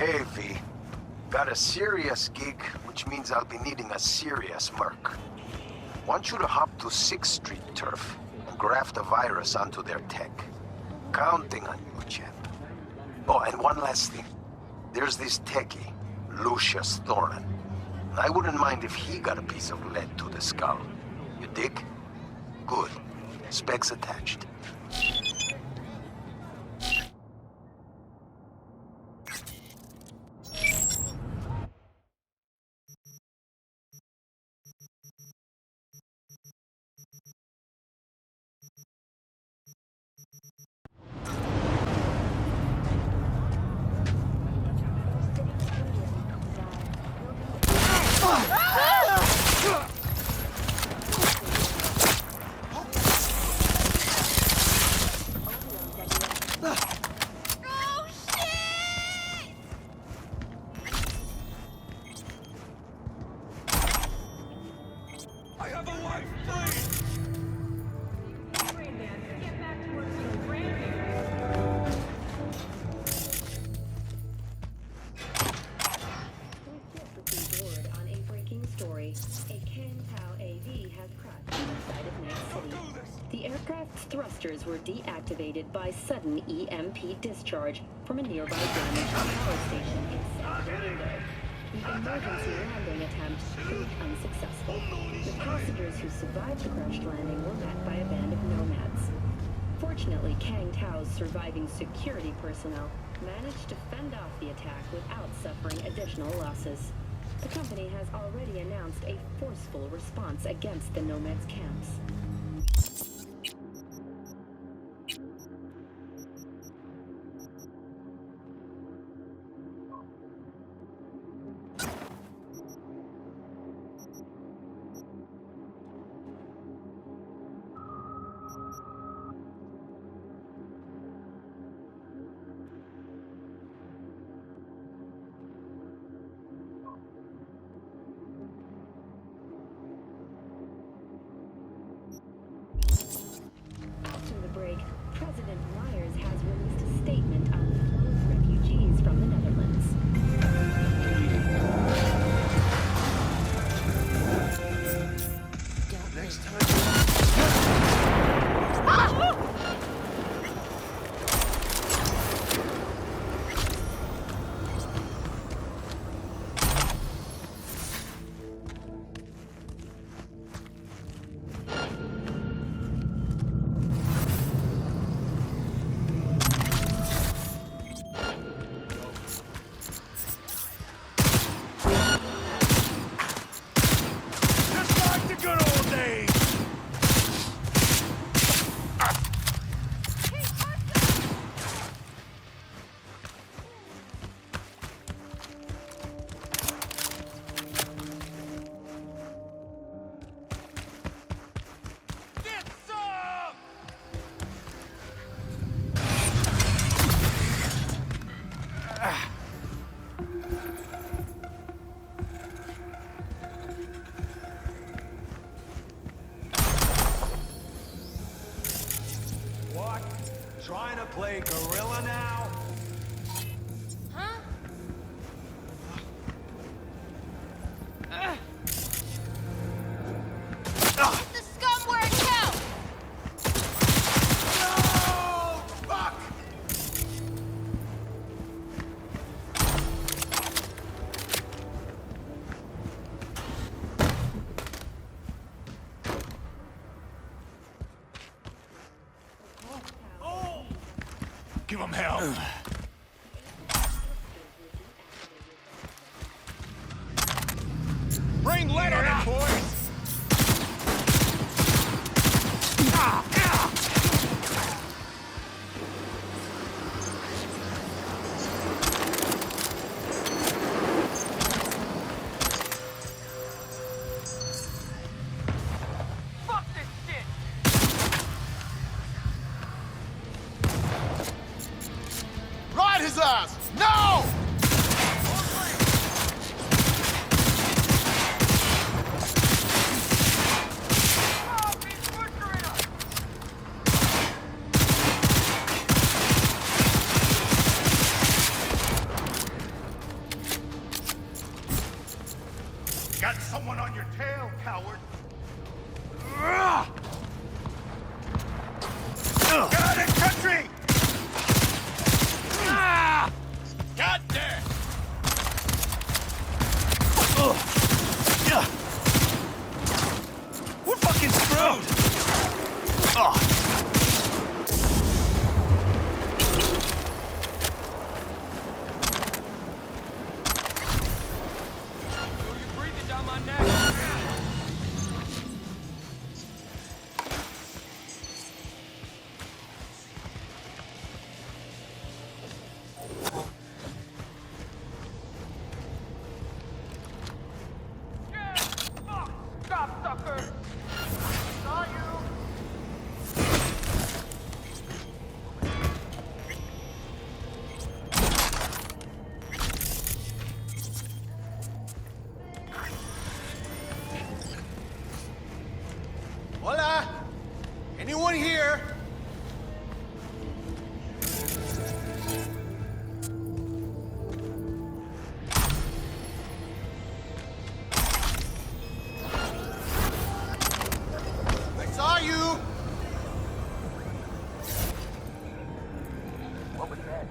Hey, V. Got a serious gig, which means I'll be needing a serious merc. Want you to hop to 6th Street Turf and graft a virus onto their tech. Counting on you, champ. Oh, and one last thing. There's this techie, Lucius Thorin. I wouldn't mind if he got a piece of lead to the skull. You dig? Good. Specs attached. Thrusters were deactivated by sudden EMP discharge from a nearby damaged power station inside the window. The emergency landing attempt proved unsuccessful. The passengers who survived the crashed landing were met by a band of nomads. Fortunately, Kang Tao's surviving security personnel managed to fend off the attack without suffering additional losses. The company has already announced a forceful response against the nomads' camps. President Myers has released a statement on the flow of refugees from the Netherlands. Next time. Trying to play gorilla now? Huh? Get the scum where it counts! No! Fuck! Give him hell. Bring lead on it, boys! Fuck this shit! Ride his ass! No! got someone on your tail, coward. Get out of country! God damn! We're fucking screwed! You're breathing down my neck. Yeah! Fuck! Stop, sucker! Saw you! Hola! Anyone here? I saw you! What was that?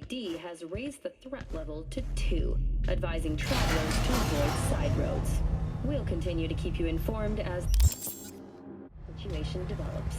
CD has raised the threat level to 2, advising travelers to avoid side roads. We'll continue to keep you informed as the situation develops.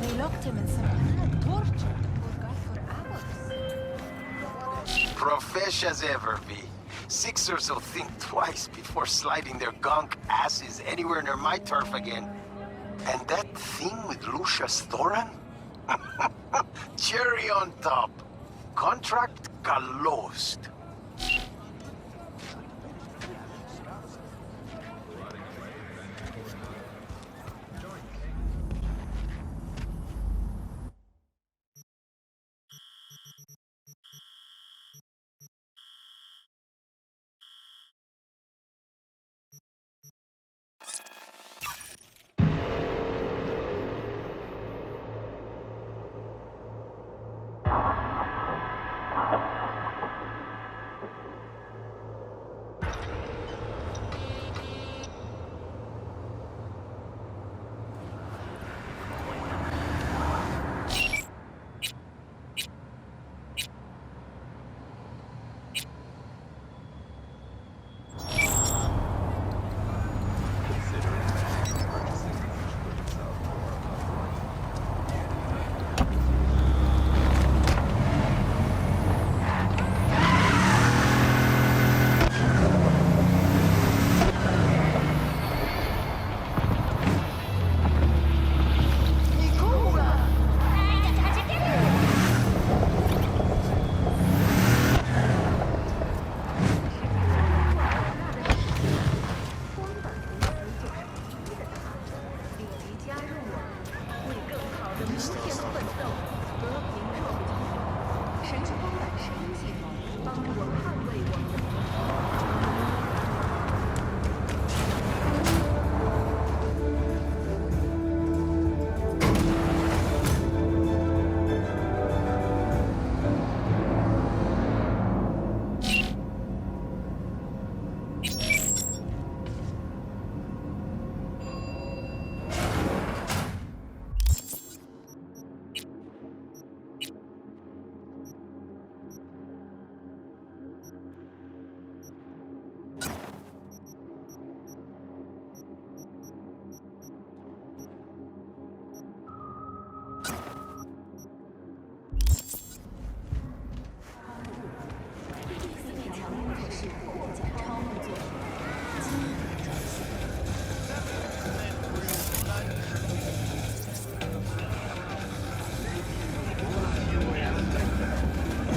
They locked him in some pen and tortured the poor guy for hours. Profesh as ever, V. Sixers will think twice before sliding their gunk asses anywhere near my turf again. And that thing with Lucius Thoran? Cherry on top. Contract closed.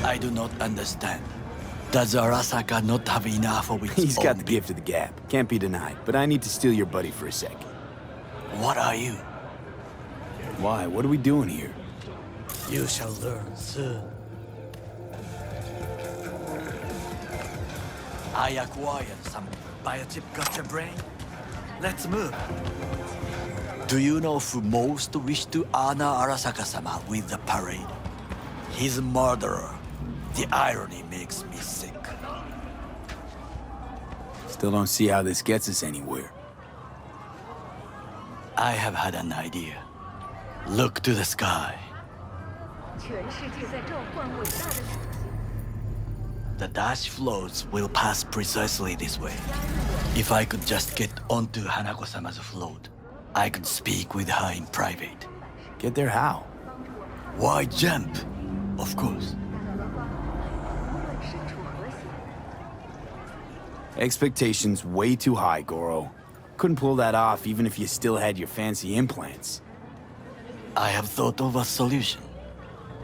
I do not understand. Does Arasaka not have enough of its He's own got the gift of the gab. Can't be denied. But I need to steal your buddy for a sec. What are you? Why? What are we doing here? You shall learn soon. I acquired some biochip gotcha brain. Let's move. Do you know who most wished to honor Arasaka-sama with the parade? His murderer. The irony makes me sick. Still don't see how this gets us anywhere. I have had an idea. Look to the sky. The dash floats will pass precisely this way. If I could just get onto Hanako-sama's float, I could speak with her in private. Get there how? Why jump? Of course. Expectations way too high, Goro. Couldn't pull that off even if you still had your fancy implants. I have thought of a solution.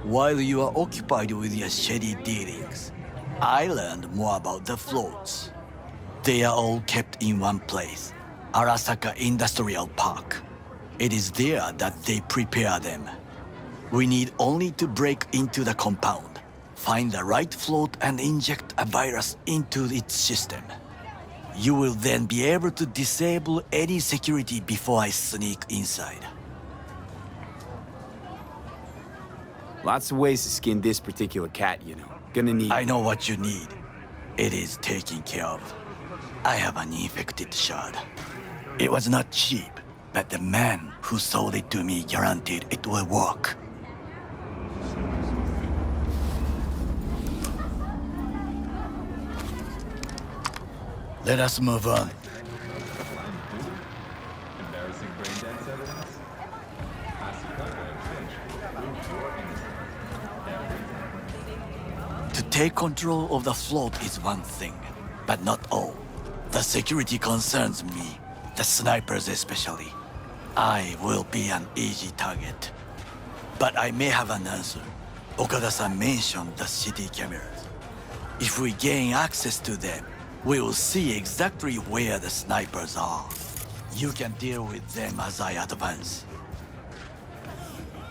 While you are occupied with your shady dealings, I learned more about the floats. They are all kept in one place, Arasaka Industrial Park. It is there that they prepare them. We need only to break into the compound, Find the right float and inject a virus into its system. You will then be able to disable any security before I sneak inside. Lots of ways to skin this particular cat, you know. Gonna need... I know what you need. It is taken care of. I have an infected shard. It was not cheap, but the man who sold it to me guaranteed it will work. Let us move on. Embarrassing brain dance evidence? To take control of the float is one thing, but not all. The security concerns me, the snipers especially. I will be an easy target. But I may have an answer. Okada-san mentioned the city cameras. If we gain access to them, we will see exactly where the snipers are. You can deal with them as I advance.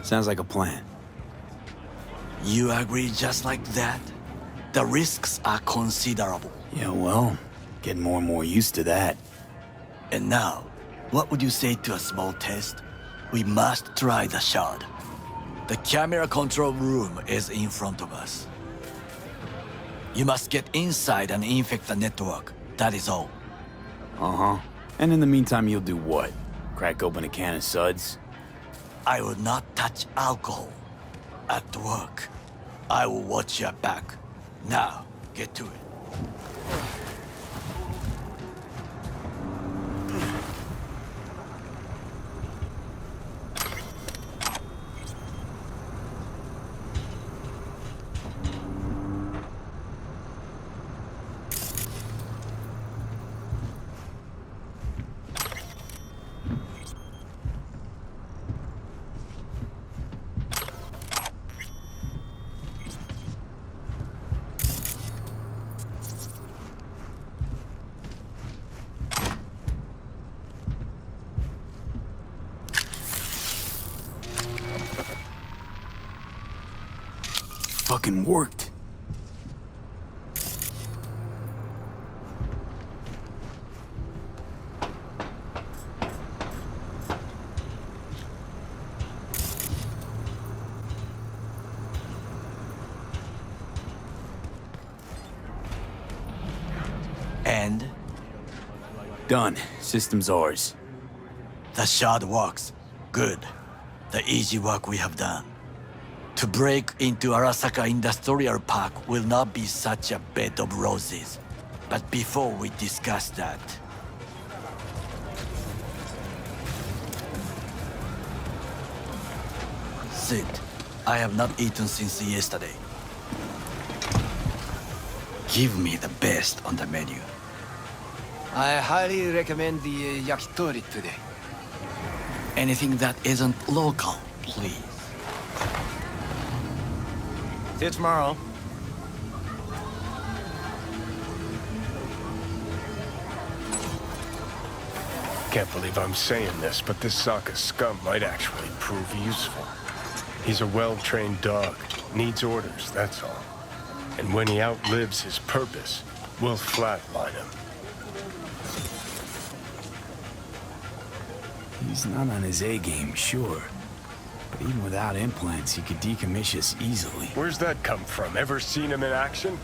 Sounds like a plan. You agree just like that? The risks are considerable. Yeah, well, getting more and more used to that. And now, what would you say to a small test? We must try the shard. The camera control room is in front of us. You must get inside and infect the network. That is all. Uh-huh. And in the meantime, you'll do what? Crack open a can of suds? I will not touch alcohol. At work, I will watch your back. Now, get to it. Fucking worked. And? Done. System's ours. The shard works. Good. The easy work we have done. To break into Arasaka Industrial Park will not be such a bed of roses. But before we discuss that... Sit. I have not eaten since yesterday. Give me the best on the menu. I highly recommend the yakitori today. Anything that isn't local, please. See you tomorrow. Can't believe I'm saying this, but this Sokka scum might actually prove useful. He's a well-trained dog. Needs orders, that's all. And when he outlives his purpose, we'll flatline him. He's not on his A-game, sure. But even without implants, he could decommission us easily. Where's that come from? Ever seen him in action?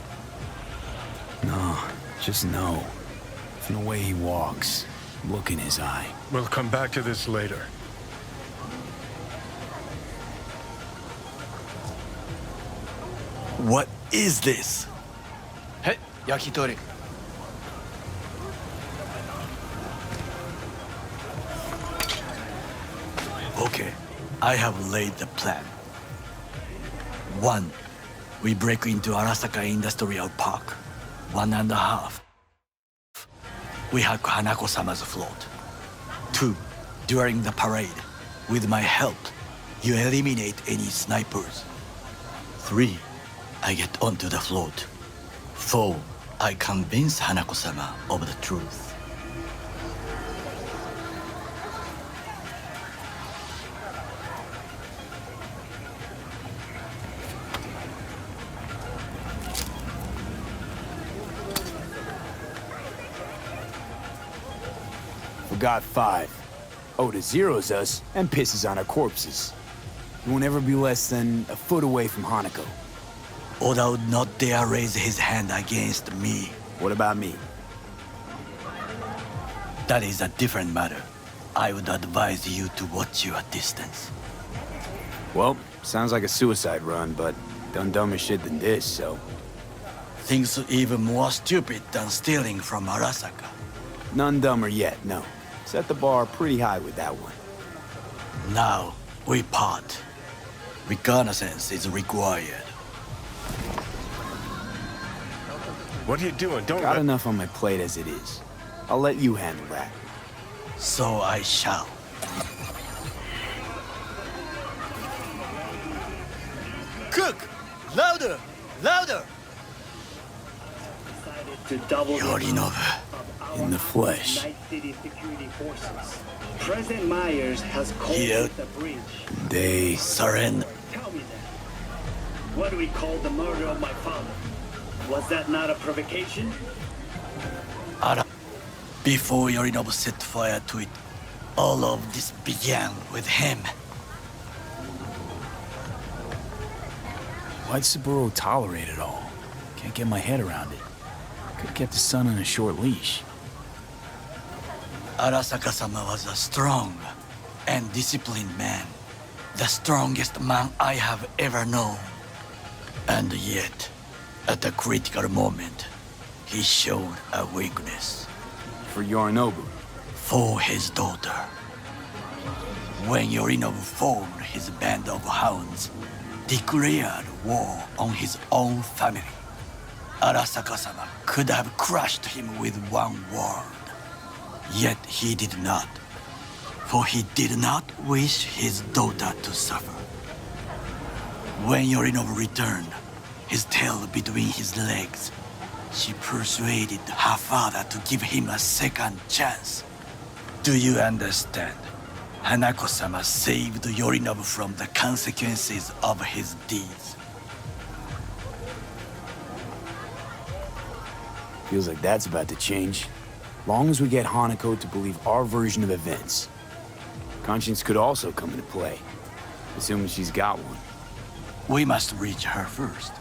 No, just know. From the way he walks, look in his eye. We'll come back to this later. What is this? Hey, yakitori. Okay, I have laid the plan. 1. We break into Arasaka Industrial Park. 1.5. We hack Hanako-sama's float. 2. During the parade, with my help, you eliminate any snipers. 3. I get onto the float. 4. I convince Hanako-sama of the truth. got 5. Oda zeroes us and pisses on our corpses. He won't ever be less than a foot away from Hanako. Oda would not dare raise his hand against me. What about me? That is a different matter. I would advise you to watch your distance. Well, sounds like a suicide run, but done dumber shit than this, so... Things even more stupid than stealing from Arasaka. None dumber yet, no. Set the bar pretty high with that one. Now, we part. Reconnaissance is required. What are you doing? Don't Got let... enough on my plate as it is. I'll let you handle that. So I shall. Cook! Louder! Louder! To double Yorinobu. In the flesh. Night City security forces. President Myers has called Yeah. the breach. They... Surrender. Tell me that. What do we call the murder of my father? Was that not a provocation? Ara. Before Yorinobu set fire to it, all of this began with him. Why'd Saburo tolerate it all? Can't get my head around it. Could've kept his son on a short leash. Arasaka-sama was a strong and disciplined man. The strongest man I have ever known. And yet, at a critical moment, he showed a weakness. For Yorinobu. For his daughter. When Yorinobu formed his band of hounds, declared war on his own family, Arasaka-sama could have crushed him with one word. Yet he did not, for he did not wish his daughter to suffer. When Yorinobu returned, his tail between his legs, she persuaded her father to give him a second chance. Do you understand? Hanako-sama saved Yorinobu from the consequences of his deeds. Feels like that's about to change. Long as we get Hanako to believe our version of events. Conscience could also come into play, assuming she's got one. We must reach her first.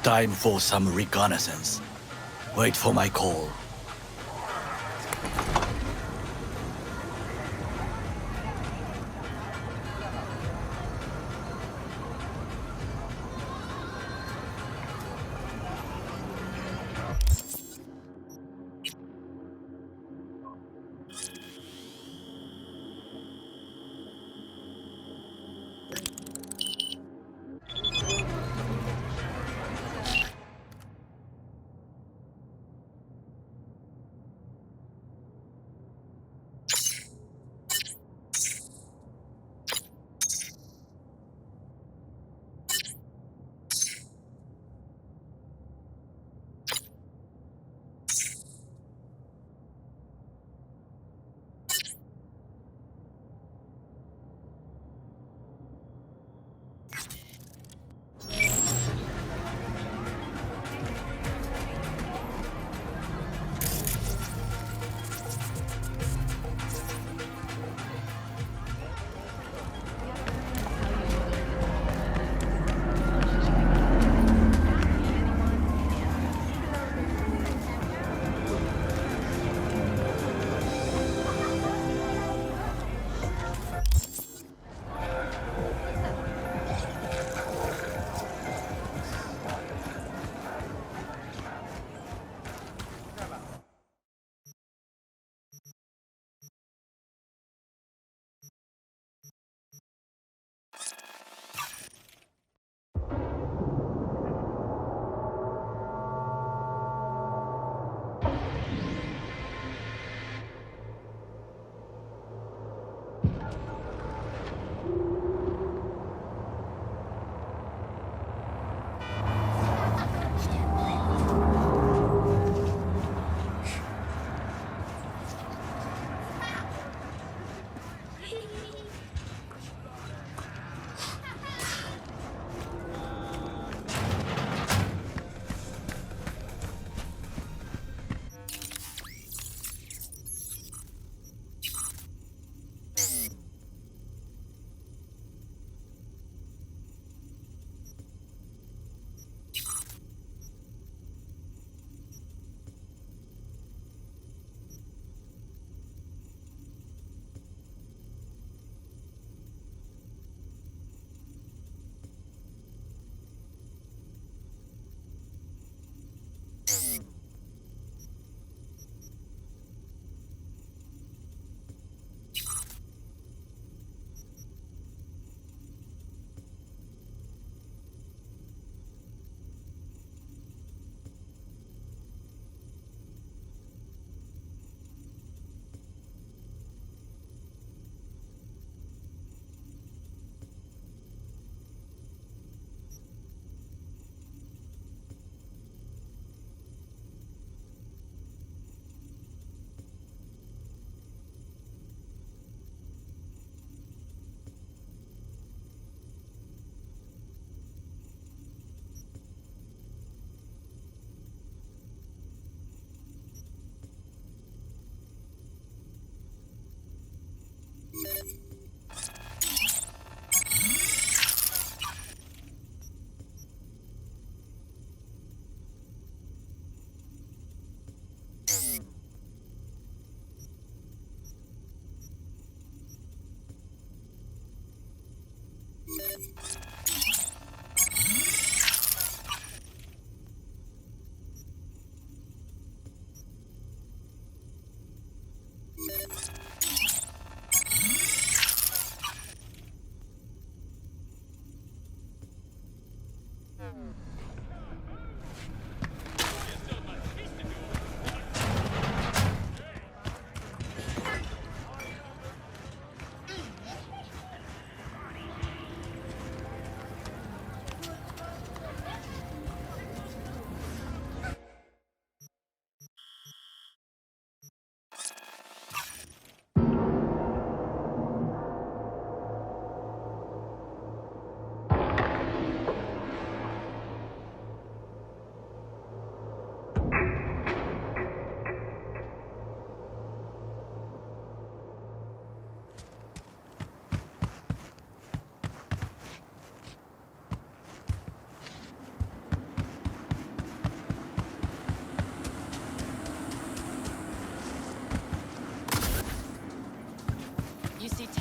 Time for some reconnaissance. Wait for my call.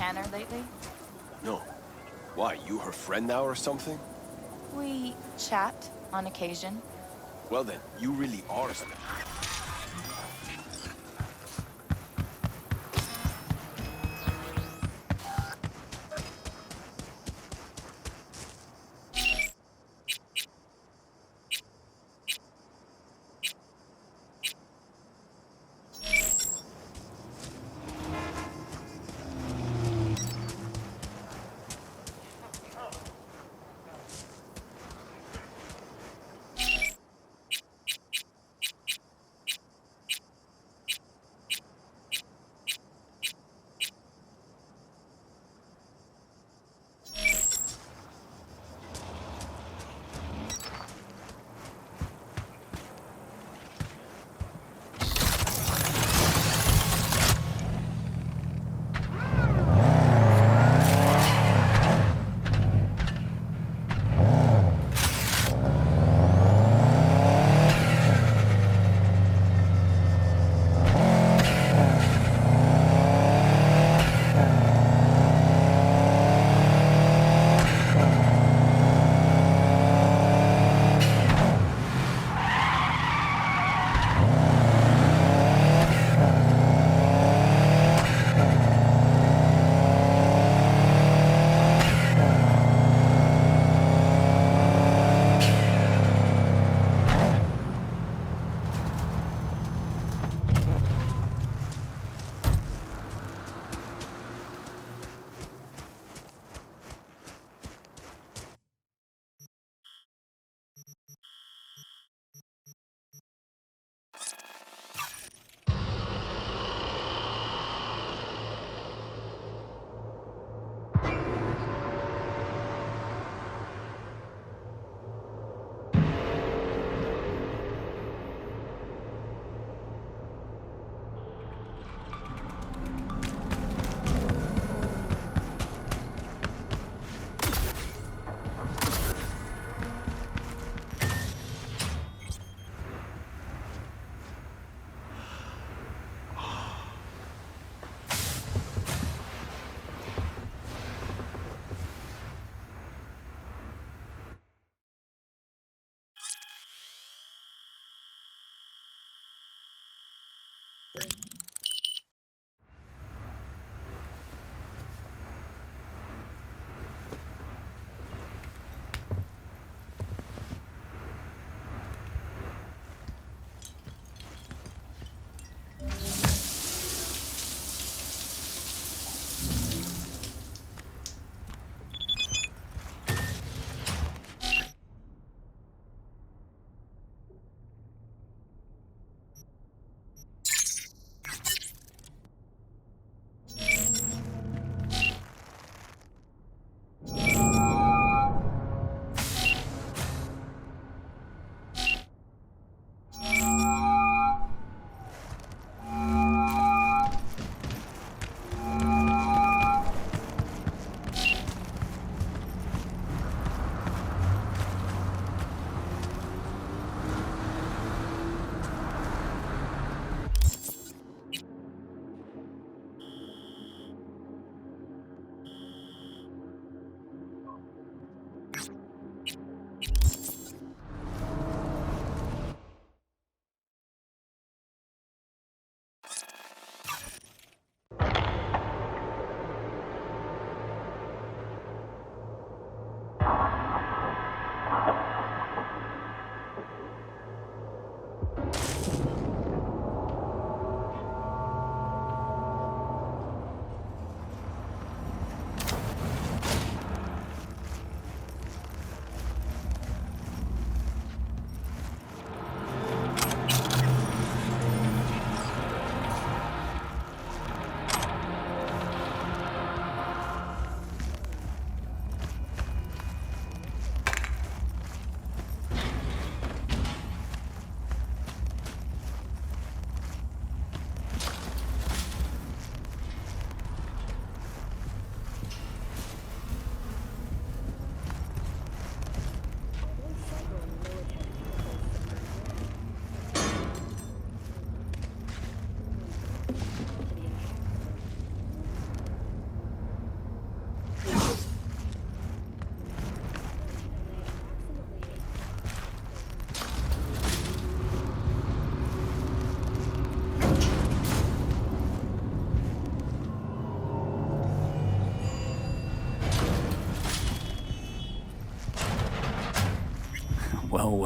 scanner lately? No. Why, you her friend now or something? We chat on occasion. Well then, you really are something.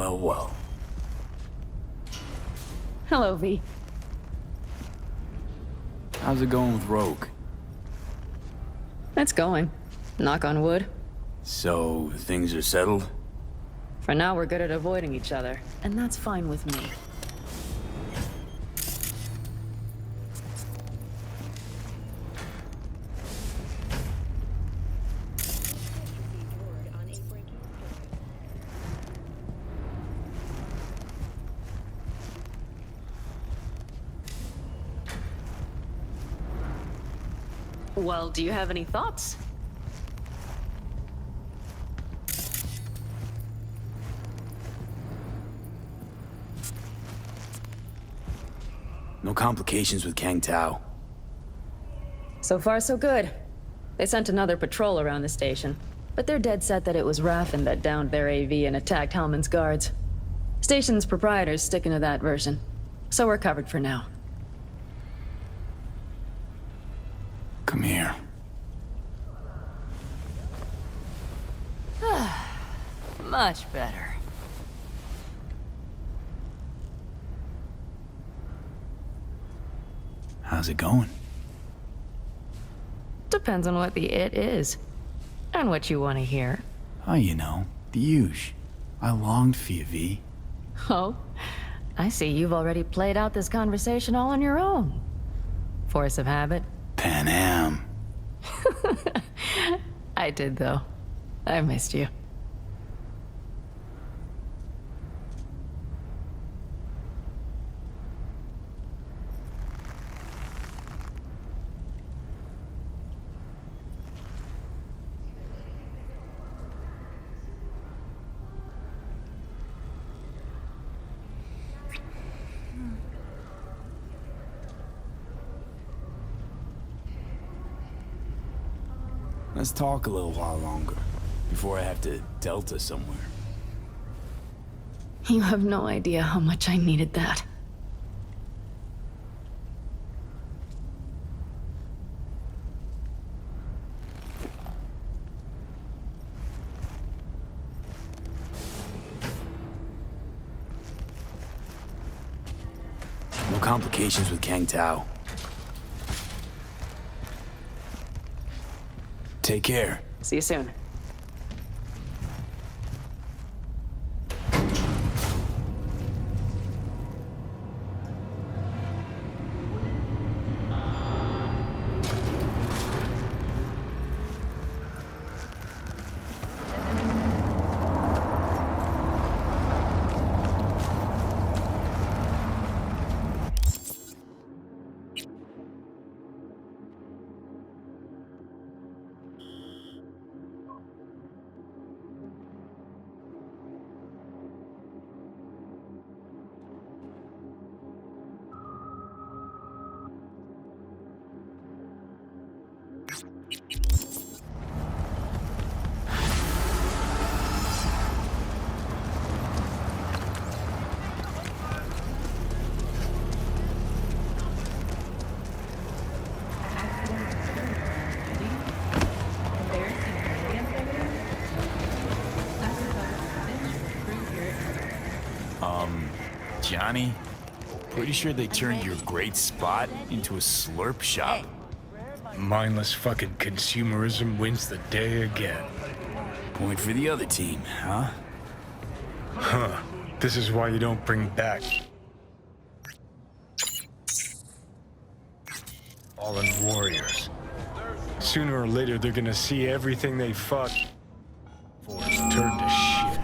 well, well. Hello, V. How's it going with Rogue? It's going. Knock on wood. So, things are settled? For now, we're good at avoiding each other, and that's fine with me. Well, do you have any thoughts? No complications with Kang Tao. So far, so good. They sent another patrol around the station, but they're dead set that it was Raffin that downed their AV and attacked Hellman's guards. Station's proprietor's sticking to that version, so we're covered for now. Come here. Much better. How's it going? Depends on what the it is. And what you want to hear. Oh, you know, the huge. I longed for you, V. Oh, I see you've already played out this conversation all on your own. Force of habit? Pan Am. I did, though. I missed you. Let's talk a little while longer, before I have to Delta somewhere. You have no idea how much I needed that. No complications with Kang Tao. Take care. See you soon. Johnny? Pretty sure they turned your great spot into a slurp shop. Mindless fucking consumerism wins the day again. Point for the other team, huh? Huh. This is why you don't bring back fallen warriors. Sooner or later, they're gonna see everything they fought for is turned to shit.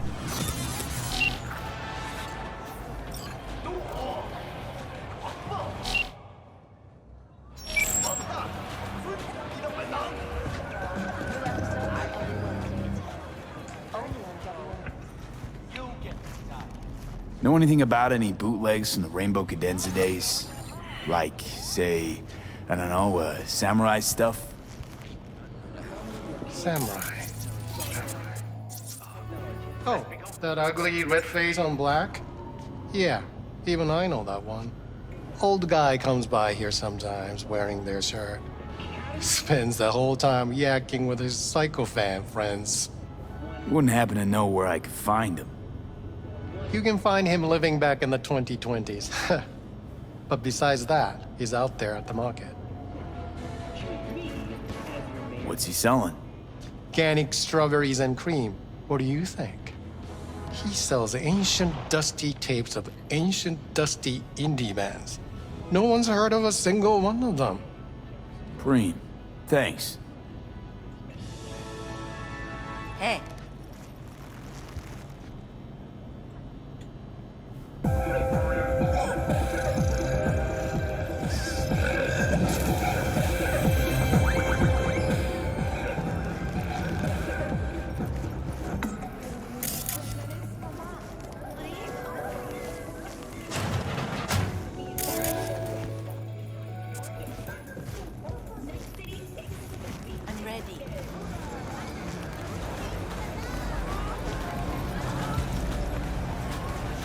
Know anything about any bootlegs from the Rainbow Cadenza days? Like, say, I don't know, samurai stuff? Samurai. Oh, that ugly red face on black? Yeah, even I know that one. Old guy comes by here sometimes wearing their shirt. Spends the whole time yakking with his psychofan friends. Wouldn't happen to know where I could find him. You can find him living back in the 2020s. But besides that, he's out there at the market. What's he selling? Organic strawberries and cream. What do you think? He sells ancient, dusty tapes of ancient, dusty indie bands. No one's heard of a single one of them. Preem. Thanks. Hey. I'm ready.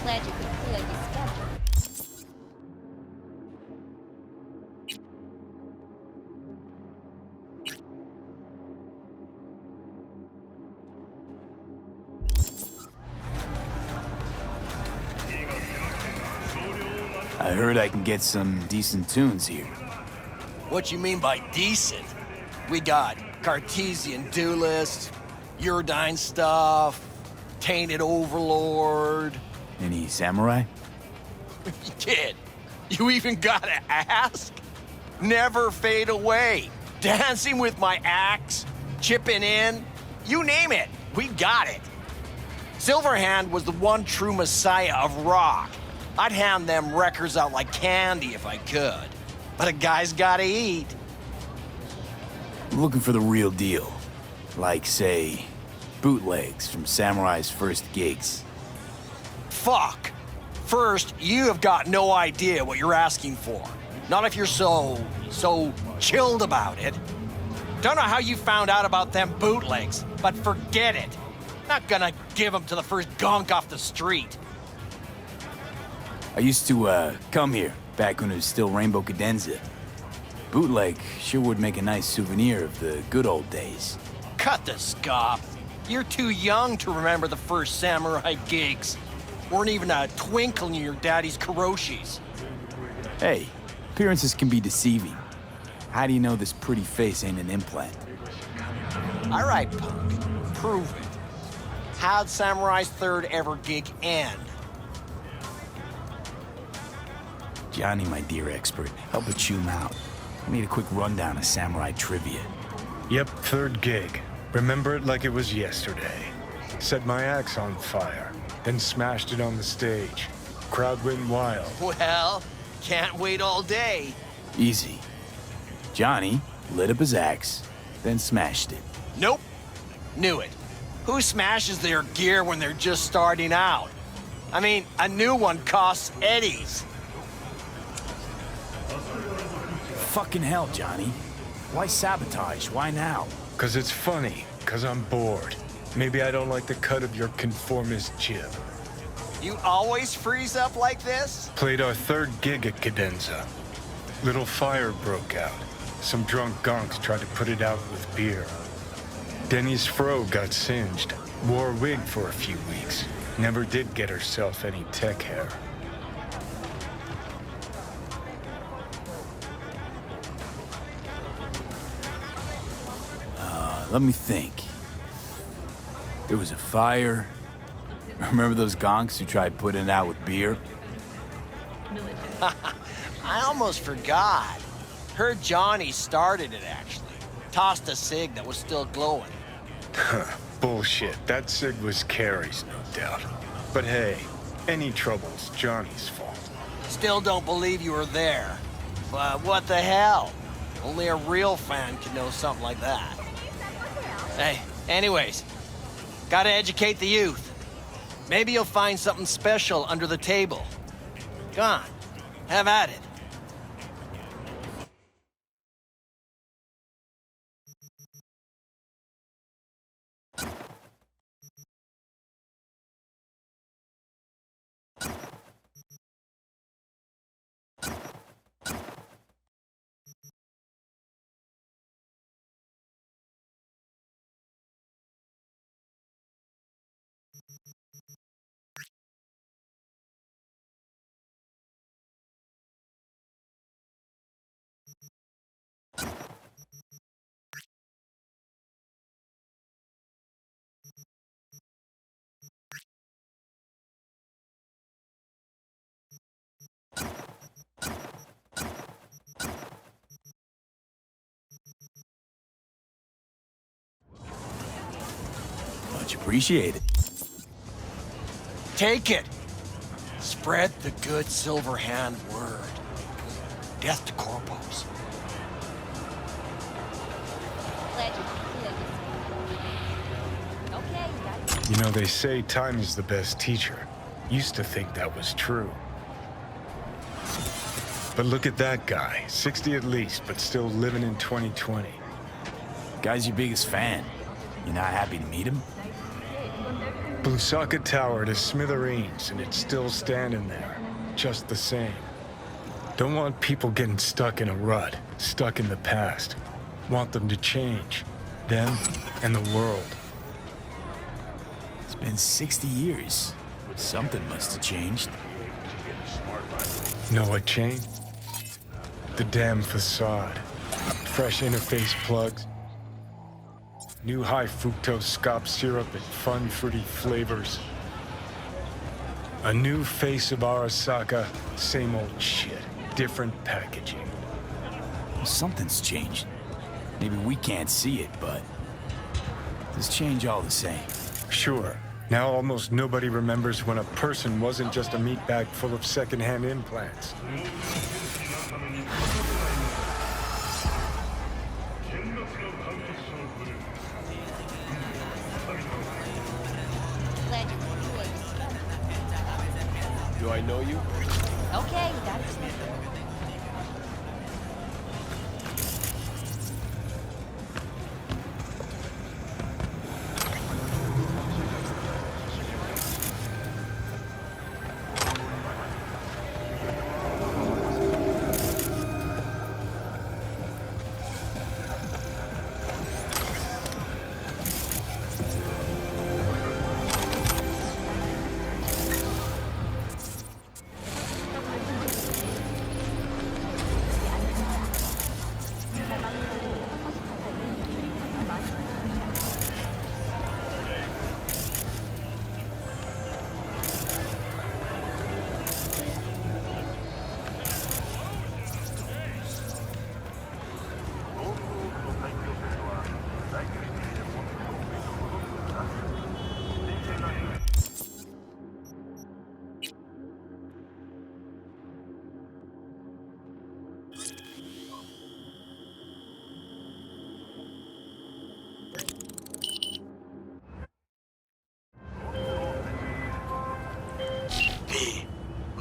Glad you could clear your schedule. I heard I can get some decent tunes here. What you mean by decent? We got Cartesian Duelist, Uridine stuff, Tainted Overlord. Any samurai? Kid, you even gotta ask? Never fade away. Dancing with my axe, chipping in, you name it, we got it. Silverhand was the one true messiah of rock. I'd hand them records out like candy if I could. But a guy's gotta eat. I'm looking for the real deal. Like, say, bootlegs from Samurai's first gigs. Fuck. First, you have got no idea what you're asking for. Not if you're so chilled about it. Don't know how you found out about them bootlegs, but forget it. Not gonna give them to the first gonk off the street. I used to, come here, back when it was still Rainbow Cadenza. Bootleg sure would make a nice souvenir of the good old days. Cut the scop. You're too young to remember the first samurai gigs. Weren't even a twinkle in your daddy's karoshis. Hey, appearances can be deceiving. How do you know this pretty face ain't an implant? All right, punk. Prove it. How'd Samurai's third ever gig end? Johnny, my dear expert, help but chew him out. I need a quick rundown of samurai trivia. Yep, third gig. Remember it like it was yesterday. Set my axe on fire, then smashed it on the stage. Crowd went wild. Well, can't wait all day. Easy. Johnny lit up his axe, then smashed it. Nope. Knew it. Who smashes their gear when they're just starting out? I mean, a new one costs eddies. Fucking hell, Johnny. Why sabotage? Why now? 'Cause it's funny, 'cause I'm bored. Maybe I don't like the cut of your conformist jib. You always freeze up like this? Played our third gig at Cadenza. Little fire broke out. Some drunk gonks tried to put it out with beer. Denny's fro got singed. Wore a wig for a few weeks. Never did get herself any tech hair. Let me think. There was a fire. Remember those gonks who tried putting it out with beer? I almost forgot. Heard Johnny started it, actually. Tossed a cig that was still glowing. Bullshit. That cig was Carrie's, no doubt. But hey, any trouble's Johnny's fault. Still don't believe you were there. But what the hell? Only a real fan can know something like that. Hey, anyways, gotta educate the youth. Maybe you'll find something special under the table. Go on, have at it. Appreciate it. Take it. Spread the good Silver Hand word. Death to corpos. You know, they say time is the best teacher. Used to think that was true. But look at that guy. 60 at least, but still living in 2020. Guy's your biggest fan. You're not happy to meet him? Blusaka Tower to smithereens, and it's still standing there. Just the same. Don't want people getting stuck in a rut, stuck in the past. Want them to change. Them and the world. It's been 60 years. Something must have changed. Know what changed? The damn facade. Fresh interface plugs. New high fructose scop syrup and fun fruity flavors. A new face of Arasaka, same old shit. Different packaging. Well, something's changed. Maybe we can't see it, but there's change all the same. Sure. Now almost nobody remembers when a person wasn't just a meat bag full of secondhand implants. Do I know you? Okay, that's it.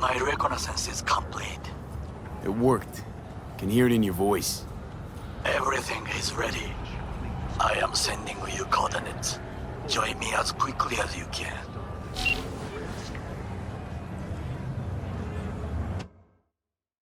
My reconnaissance is complete. It worked. Can hear it in your voice. Everything is ready. I am sending you coordinates. Join me as quickly as you can.